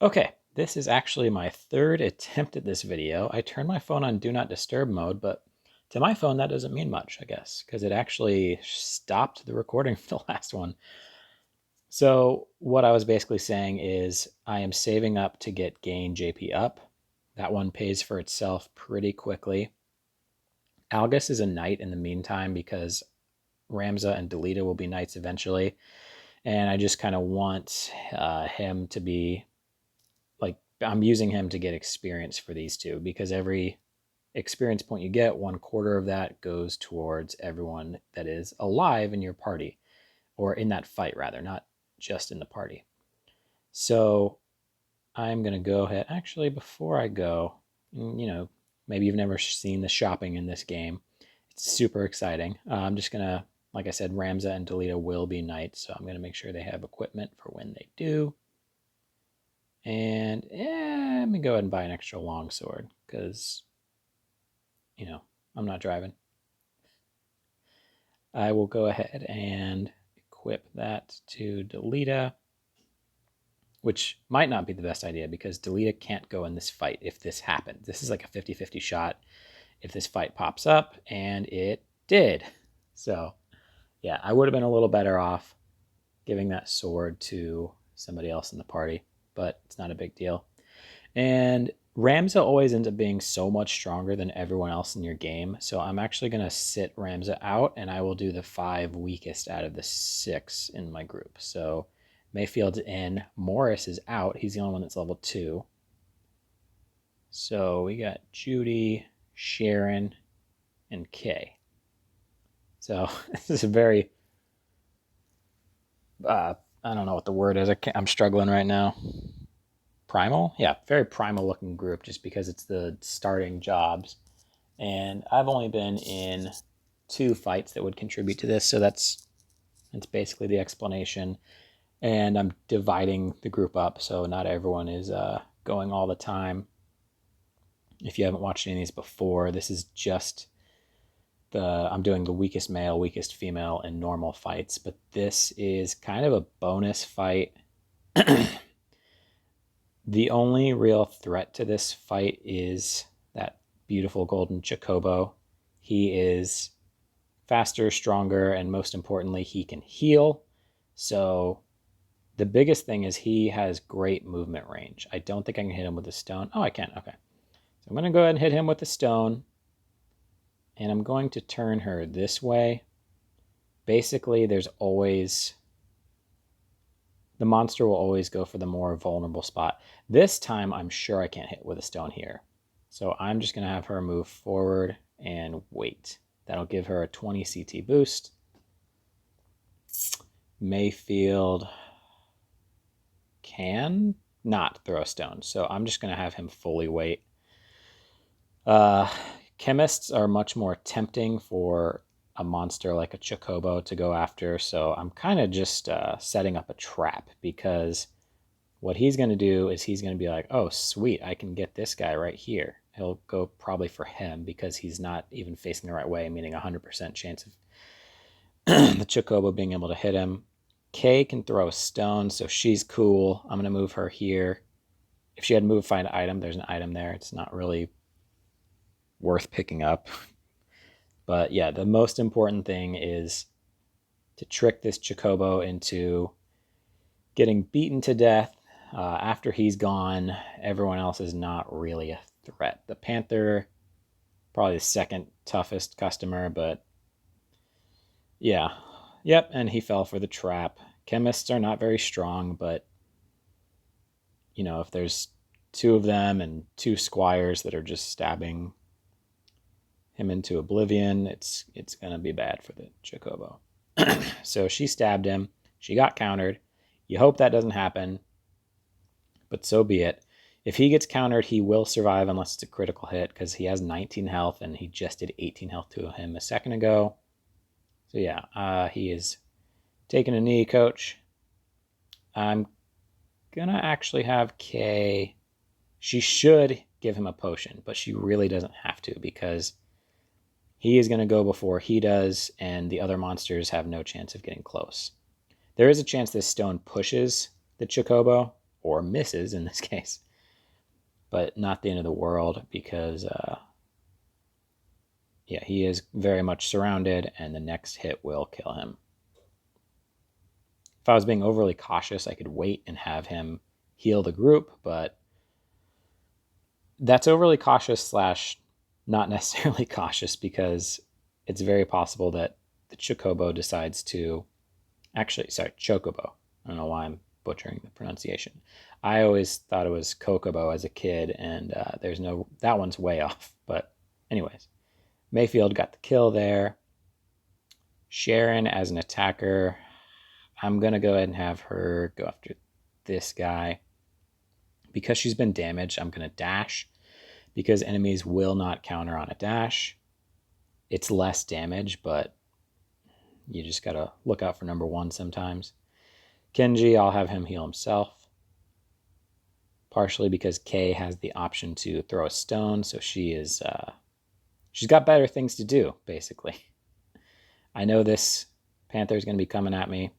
Okay, this is actually my third attempt at this video. I turned my phone on Do Not Disturb mode, but to my phone that doesn't mean much, I guess, because it actually stopped the recording for the last one. So what I was basically saying is I am saving up to get Gain JP up. That one pays for itself pretty quickly. Algus is a knight in the meantime because Ramza and Delita will be knights eventually. And I just kind of want him to be like, I'm using him to get experience for these two because every experience point you get, 1/4 of that goes towards everyone that is alive in your party, or in that fight rather, not just in the party. So I'm going to go ahead. Actually, before I go, maybe you've never seen the shopping in this game. It's super exciting. I'm just going to, like I said, Ramza and Delita will be knights, so I'm going to make sure they have equipment for when they do. And let me go ahead and buy an extra longsword because, I'm not driving. I will go ahead and equip that to Delita, which might not be the best idea because Delita can't go in this fight if this happens. This is like a 50-50 shot if this fight pops up, and it did. So, yeah, I would have been a little better off giving that sword to somebody else in the party, but it's not a big deal. And Ramza always ends up being so much stronger than everyone else in your game. So I'm actually going to sit Ramza out, and I will do the 5 weakest out of the 6 in my group. So Mayfield's in. Morris is out. He's the only one that's level 2. So we got Judy, Sharon, and Kay. So this is a very, I don't know what the word is. I'm struggling right now. Primal? Yeah, very primal looking group just because it's the starting jobs. And I've only been in 2 fights that would contribute to this, so that's basically the explanation. And I'm dividing the group up, so not everyone is going all the time. If you haven't watched any of these before, this is just I'm doing the weakest male, weakest female in normal fights, but this is kind of a bonus fight. The only real threat to this fight is that beautiful golden Chocobo. He is faster, stronger, and most importantly, he can heal. So the biggest thing is he has great movement range. I don't think I can hit him with a stone. Oh, I can. Okay. So I'm going to go ahead and hit him with a stone. And I'm going to turn her this way. Basically, there's always... the monster will always go for the more vulnerable spot. This time, I'm sure I can't hit with a stone here. So I'm just going to have her move forward and wait. That'll give her a 20 CT boost. Mayfield can not throw a stone, so I'm just going to have him fully wait. Chemists are much more tempting for a monster like a Chocobo to go after, so I'm kind of just setting up a trap, because what he's going to do is he's going to be like, oh, sweet, I can get this guy right here. He'll go probably for him because he's not even facing the right way, meaning 100% chance of the Chocobo being able to hit him. Kay can throw a stone, so she's cool. I'm going to move her here. If she had moved find an item, there's an item there. It's not really worth picking up. But yeah, the most important thing is to trick this Chocobo into getting beaten to death. After he's gone, everyone else is not really a threat. The Panther, probably the second toughest customer, but yeah. Yep, and he fell for the trap. Chemists are not very strong, but if there's 2 of them and 2 squires that are just stabbing him into oblivion, it's going to be bad for the Chocobo. So she stabbed him. She got countered. You hope that doesn't happen, but so be it. If he gets countered, he will survive unless it's a critical hit, because he has 19 health, and he just did 18 health to him a second ago. So yeah, he is taking a knee, coach. I'm going to actually have Kay. She should give him a potion, but she really doesn't have to, because he is going to go before he does, and the other monsters have no chance of getting close. There is a chance this stone pushes the Chocobo, or misses in this case. But not the end of the world because, yeah, he is very much surrounded and the next hit will kill him. If I was being overly cautious, I could wait and have him heal the group, but that's overly cautious slash not necessarily cautious because it's very possible that the Chocobo decides to Chocobo. I don't know why I'm butchering the pronunciation. I always thought it was Kokobo as a kid, and that one's way off. But anyways, Mayfield got the kill there. Sharon as an attacker, I'm going to go ahead and have her go after this guy. Because she's been damaged, I'm going to dash. Because enemies will not counter on a dash. It's less damage, but you just got to look out for number one sometimes. Kenji, I'll have him heal himself. Partially because Kay has the option to throw a stone, so she's got better things to do, basically. I know this Panther is going to be coming at me.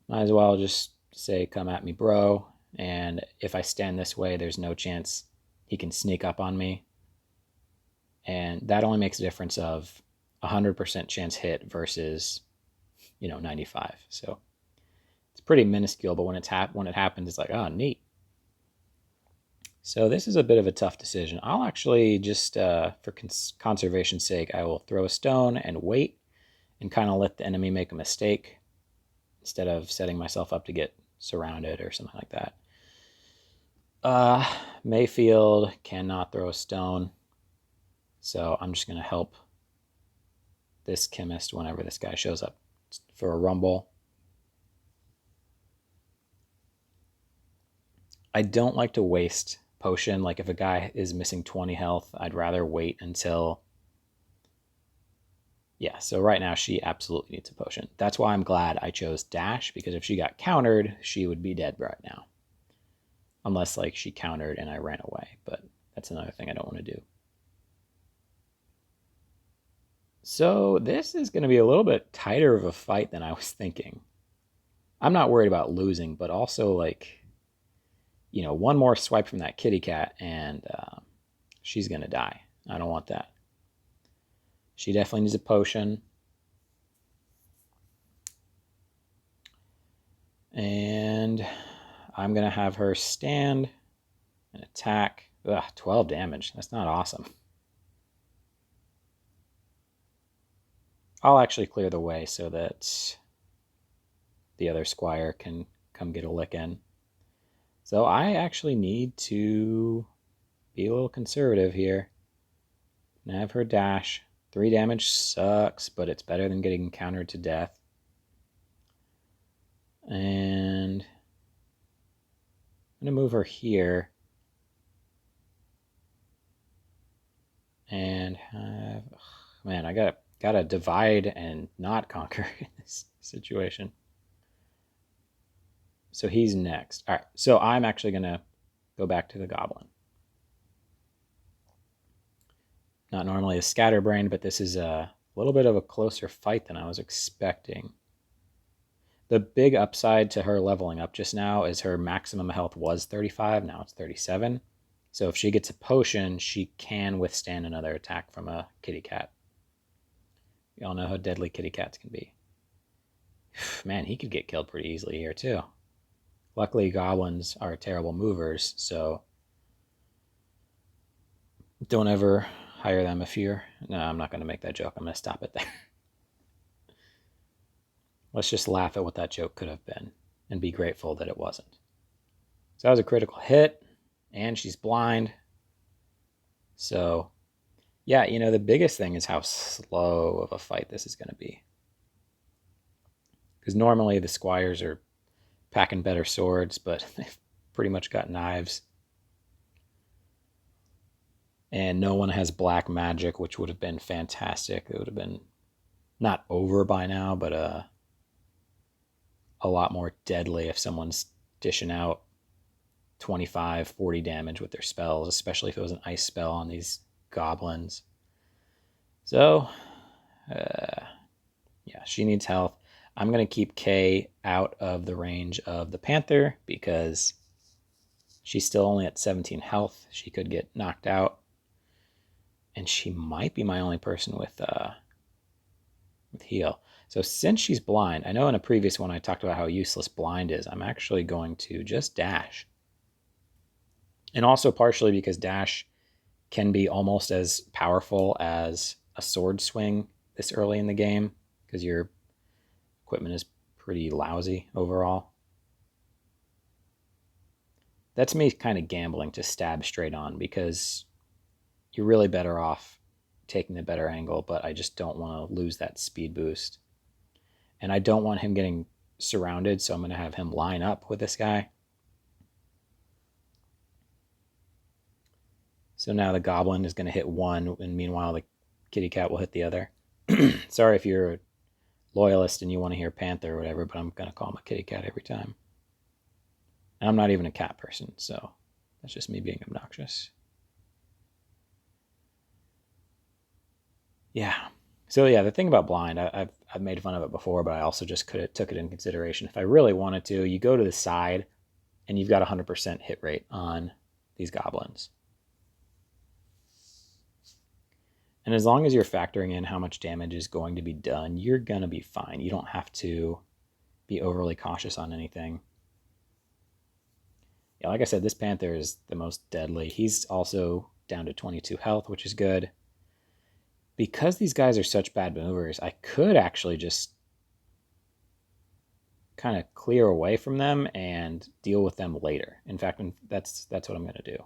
Might as well just say, come at me, bro. And if I stand this way, there's no chance he can sneak up on me. And that only makes a difference of 100% chance hit versus, 95. So it's pretty minuscule, but when it happens, it's like, oh, neat. So this is a bit of a tough decision. I'll actually just, for conservation's sake, I will throw a stone and wait and kind of let the enemy make a mistake instead of setting myself up to get surrounded or something like that. Mayfield cannot throw a stone, so I'm just going to help this chemist whenever this guy shows up for a rumble. I don't like to waste potion. Like if a guy is missing 20 health, I'd rather wait until... Yeah, so right now she absolutely needs a potion. That's why I'm glad I chose dash, because if she got countered, she would be dead right now. Unless like she countered and I ran away, but that's another thing I don't want to do. So this is going to be a little bit tighter of a fight than I was thinking. I'm not worried about losing, but also like, one more swipe from that kitty cat and she's going to die. I don't want that. She definitely needs a potion. And I'm going to have her stand and attack. Ugh, 12 damage. That's not awesome. I'll actually clear the way so that the other squire can come get a lick in. So I actually need to be a little conservative here and have her dash. 3 damage sucks, but it's better than getting countered to death. And I'm going to move her here. And have... Man, I gotta divide and not conquer in this situation. So he's next. All right, so I'm actually going to go back to the goblin. Not normally a scatterbrain, but this is a little bit of a closer fight than I was expecting. The big upside to her leveling up just now is her maximum health was 35, now it's 37. So if she gets a potion, she can withstand another attack from a kitty cat. You all know how deadly kitty cats can be. Man, he could get killed pretty easily here too. Luckily, goblins are terrible movers, so don't ever hire them if you're... No, I'm not going to make that joke. I'm going to stop it there. Let's just laugh at what that joke could have been and be grateful that it wasn't. So that was a critical hit, and she's blind. So, yeah, the biggest thing is how slow of a fight this is going to be. Because normally the squires are packing better swords, but they've pretty much got knives. And no one has black magic, which would have been fantastic. It would have been not over by now, but a lot more deadly if someone's dishing out 25, 40 damage with their spells, especially if it was an ice spell on these goblins. So, yeah, she needs health. I'm going to keep Kay out of the range of the Panther because she's still only at 17 health. She could get knocked out. And she might be my only person with heal. So since she's blind, I know in a previous one I talked about how useless blind is. I'm actually going to just dash. And also partially because dash can be almost as powerful as a sword swing this early in the game because your equipment is pretty lousy overall. That's me kind of gambling to stab straight on because you're really better off taking the better angle, but I just don't want to lose that speed boost. And I don't want him getting surrounded, so I'm going to have him line up with this guy. So now the goblin is going to hit one, and meanwhile the kitty cat will hit the other. Sorry if you're a loyalist and you want to hear panther or whatever, but I'm going to call him a kitty cat every time. And I'm not even a cat person, so that's just me being obnoxious. Yeah. So yeah, the thing about blind, I've made fun of it before, but I also just took it in consideration. If I really wanted to, you go to the side, and you've got 100% hit rate on these goblins. And as long as you're factoring in how much damage is going to be done, you're going to be fine. You don't have to be overly cautious on anything. Yeah, like I said, this panther is the most deadly. He's also down to 22 health, which is good. Because these guys are such bad movers, I could actually just kind of clear away from them and deal with them later. In fact, that's what I'm going to do.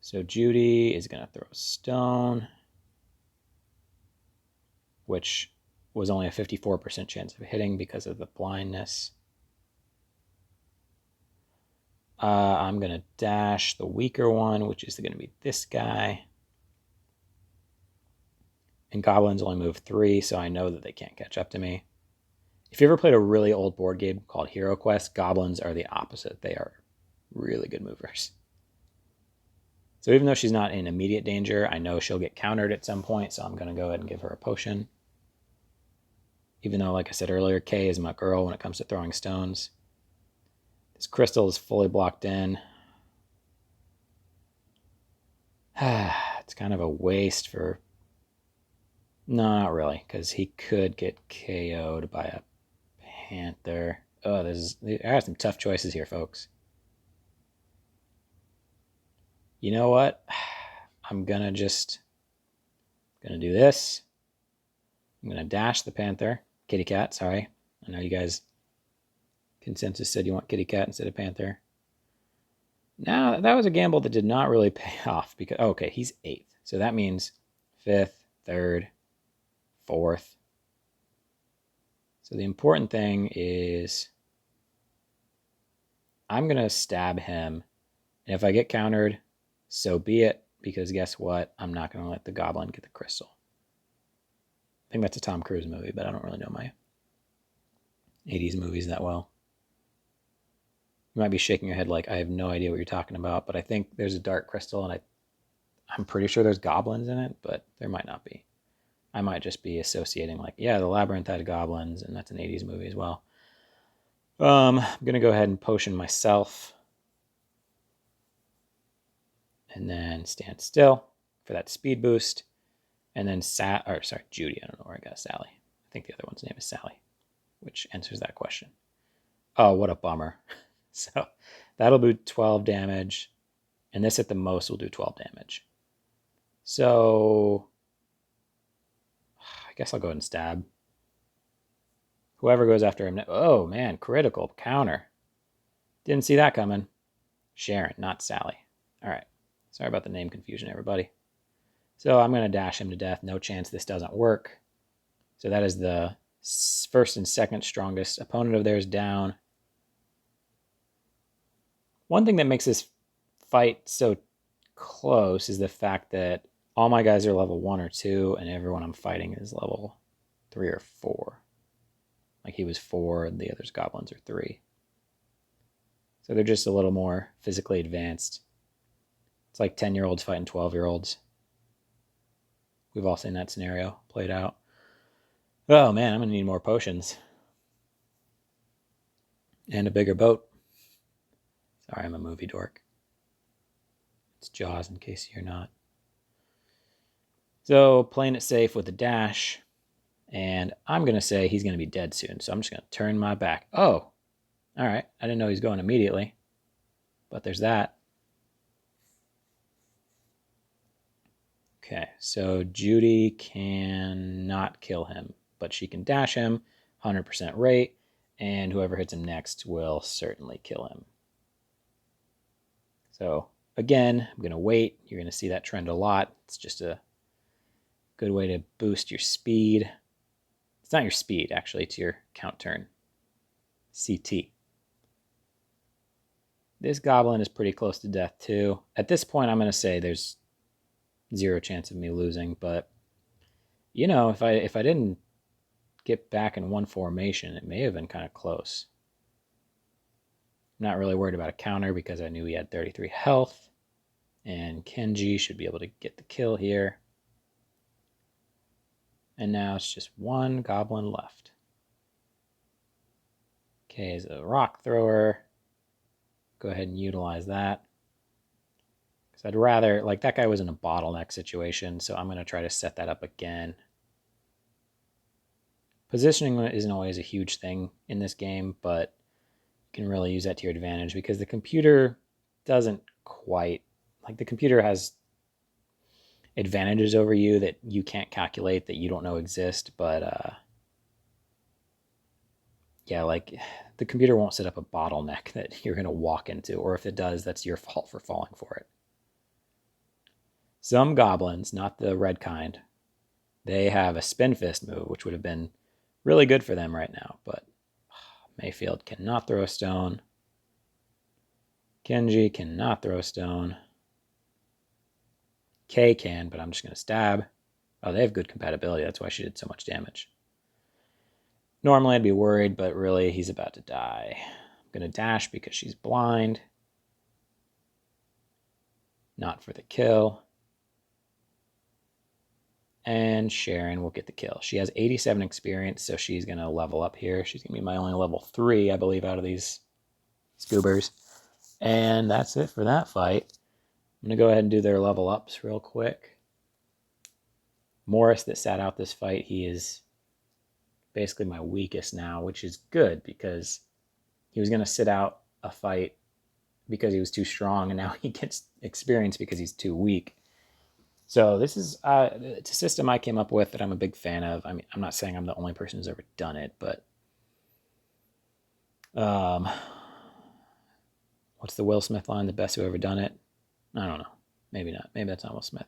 So Judy is going to throw a stone, which was only a 54% chance of hitting because of the blindness. I'm going to dash the weaker one, which is going to be this guy. And goblins only move 3, so I know that they can't catch up to me. If you ever played a really old board game called Hero Quest, goblins are the opposite. They are really good movers. So even though she's not in immediate danger, I know she'll get countered at some point, so I'm going to go ahead and give her a potion. Even though, like I said earlier, Kay is my girl when it comes to throwing stones. This crystal is fully blocked in. It's kind of a waste for... No, not really, because he could get KO'd by a panther. Oh, there are some tough choices here, folks. You know what? I'm gonna do this. I'm gonna dash the panther. Kitty cat, sorry. I know you guys consensus said you want kitty cat instead of panther. Now, that was a gamble that did not really pay off because, okay, he's 8th. So that means 5th, 3rd, 4th. So the important thing is I'm going to stab him. And if I get countered, so be it, because guess what? I'm not going to let the goblin get the crystal. I think that's a Tom Cruise movie, but I don't really know my 80s movies that well. You might be shaking your head like, I have no idea what you're talking about, but I think there's a dark crystal, and I'm pretty sure there's goblins in it, but there might not be. I might just be associating like, yeah, the Labyrinth had goblins, and that's an 80s movie as well. I'm going to go ahead and potion myself. And then stand still for that speed boost. And then Judy. I don't know where I got Sally. I think the other one's name is Sally, which answers that question. Oh, what a bummer. So that'll do 12 damage. And this at the most will do 12 damage. So I guess I'll go ahead and stab. Whoever goes after him. Oh, man, critical counter. Didn't see that coming. Sharon, not Sally. All right. Sorry about the name confusion, everybody. So I'm going to dash him to death. No chance this doesn't work. So that is the first and second strongest opponent of theirs down. One thing that makes this fight so close is the fact that all my guys are level 1 or 2, and everyone I'm fighting is level 3 or 4. Like he was 4, and the others goblins are 3. So they're just a little more physically advanced. It's like 10-year-olds fighting 12-year-olds. We've all seen that scenario played out. Oh man, I'm gonna need more potions. And a bigger boat. Sorry, I'm a movie dork. It's Jaws in case you're not. So playing it safe with the dash. And I'm going to say he's going to be dead soon. So I'm just going to turn my back. Oh, all right. I didn't know he's going immediately. But there's that. Okay, so Judy cannot kill him. But she can dash him, 100% rate. And whoever hits him next will certainly kill him. So again, I'm going to wait. You're going to see that trend a lot. It's just a good way to boost your speed. It's not your speed, actually. It's your count turn. CT. This goblin is pretty close to death, too. At this point, I'm going to say there's zero chance of me losing. But, you know, if I didn't get back in one formation, it may have been kind of close. I'm not really worried about a counter because I knew he had 33 health. And Kenji should be able to get the kill here. And now it's just one goblin left. Okay, is a rock thrower. Go ahead and utilize that. Because I'd rather, like, that guy was in a bottleneck situation, so I'm going to try to set that up again. Positioning isn't always a huge thing in this game, but you can really use that to your advantage because the computer doesn't quite, like, the computer has advantages over you that you can't calculate, that you don't know exist, but yeah, like, the computer won't set up a bottleneck that you're going to walk into, or if it does, that's your fault for falling for it. Some goblins, not the red kind, they have a spin fist move, which would have been really good for them right now, but Mayfield cannot throw a stone. Kenji cannot throw a stone. Kay can, but I'm just going to stab. Oh, they have good compatibility. That's why she did so much damage. Normally I'd be worried, but really he's about to die. I'm going to dash because she's blind. Not for the kill. And Sharon will get the kill. She has 87 experience, so she's going to level up here. She's going to be my only level 3, I believe, out of these scoobers. And that's it for that fight. I'm going to go ahead and do their level ups real quick. Morris, that sat out this fight, he is basically my weakest now, which is good because he was going to sit out a fight because he was too strong, and now he gets experience because he's too weak. So this is it's a system I came up with that I'm a big fan of. I mean, I'm not saying I'm the only person who's ever done it, but what's the Will Smith line? The best who ever done it? I don't know. Maybe not. Maybe that's not Will Smith.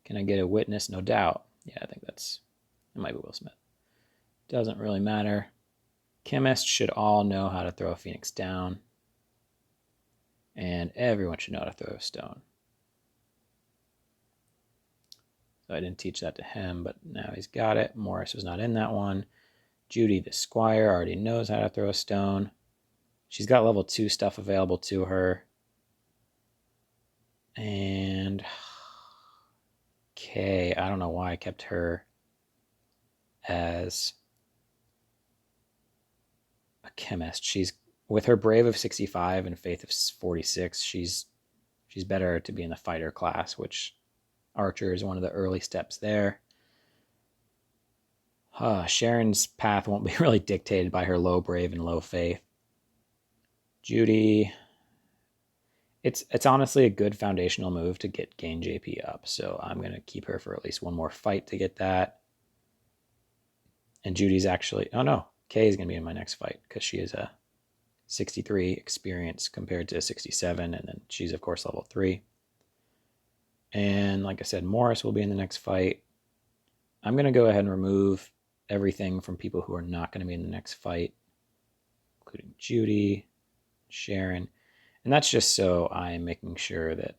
Can I get a witness? No doubt. Yeah, I think it might be Will Smith. Doesn't really matter. Chemists should all know how to throw a phoenix down. And everyone should know how to throw a stone. So I didn't teach that to him, but now he's got it. Morris was not in that one. Judy, the squire, already knows how to throw a stone. She's got level 2 stuff available to her. And Kay, I don't know why I kept her as a chemist. She's with her brave of 65 and faith of 46. She's better to be in the fighter class, which archer is one of the early steps there. Sharon's path won't be really dictated by her low brave and low faith. Judy, it's honestly a good foundational move to gain JP up, so I'm going to keep her for at least one more fight to get that. And Judy's actually, oh no, Kay is going to be in my next fight because she is a 63 experience compared to 67, and then she's of course level 3. And like I said, Morris will be in the next fight. I'm going to go ahead and remove everything from people who are not going to be in the next fight, including Judy, Sharon. And that's just so I'm making sure that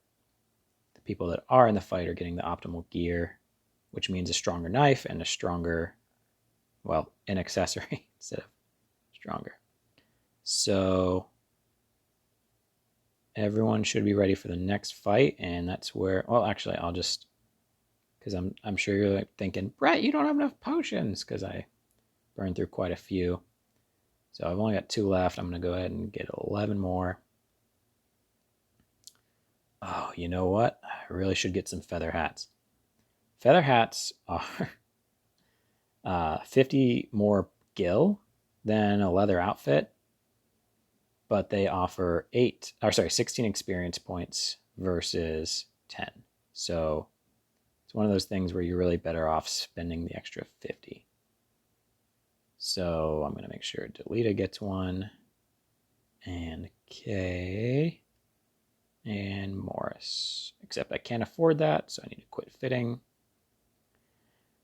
the people that are in the fight are getting the optimal gear, which means a stronger knife and a stronger, well, an accessory instead of stronger. So everyone should be ready for the next fight, and that's where, well, actually, I'll just because I'm sure you're like thinking, Brett, you don't have enough potions, because I burned through quite a few. So I've only got 2 left. I'm going to go ahead and get 11 more. Oh, you know what? I really should get some feather hats. Feather hats are 50 more gil than a leather outfit, but they offer 16 experience points versus 10. So it's one of those things where you're really better off spending the extra 50. So I'm going to make sure Delita gets one, and Kay, and Morris. Except I can't afford that, so I need to quit fitting.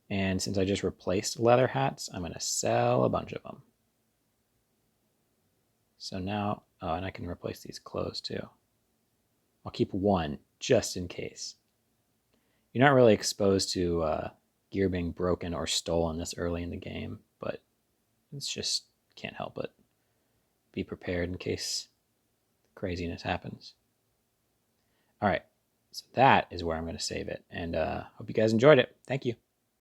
And since I just replaced leather hats, I'm going to sell a bunch of them. So now, oh, and I can replace these clothes too. I'll keep one just in case. You're not really exposed to gear being broken or stolen this early in the game, but it's just can't help it. Be prepared in case craziness happens. All right, so that is where I'm going to save it, and hope you guys enjoyed it. Thank you.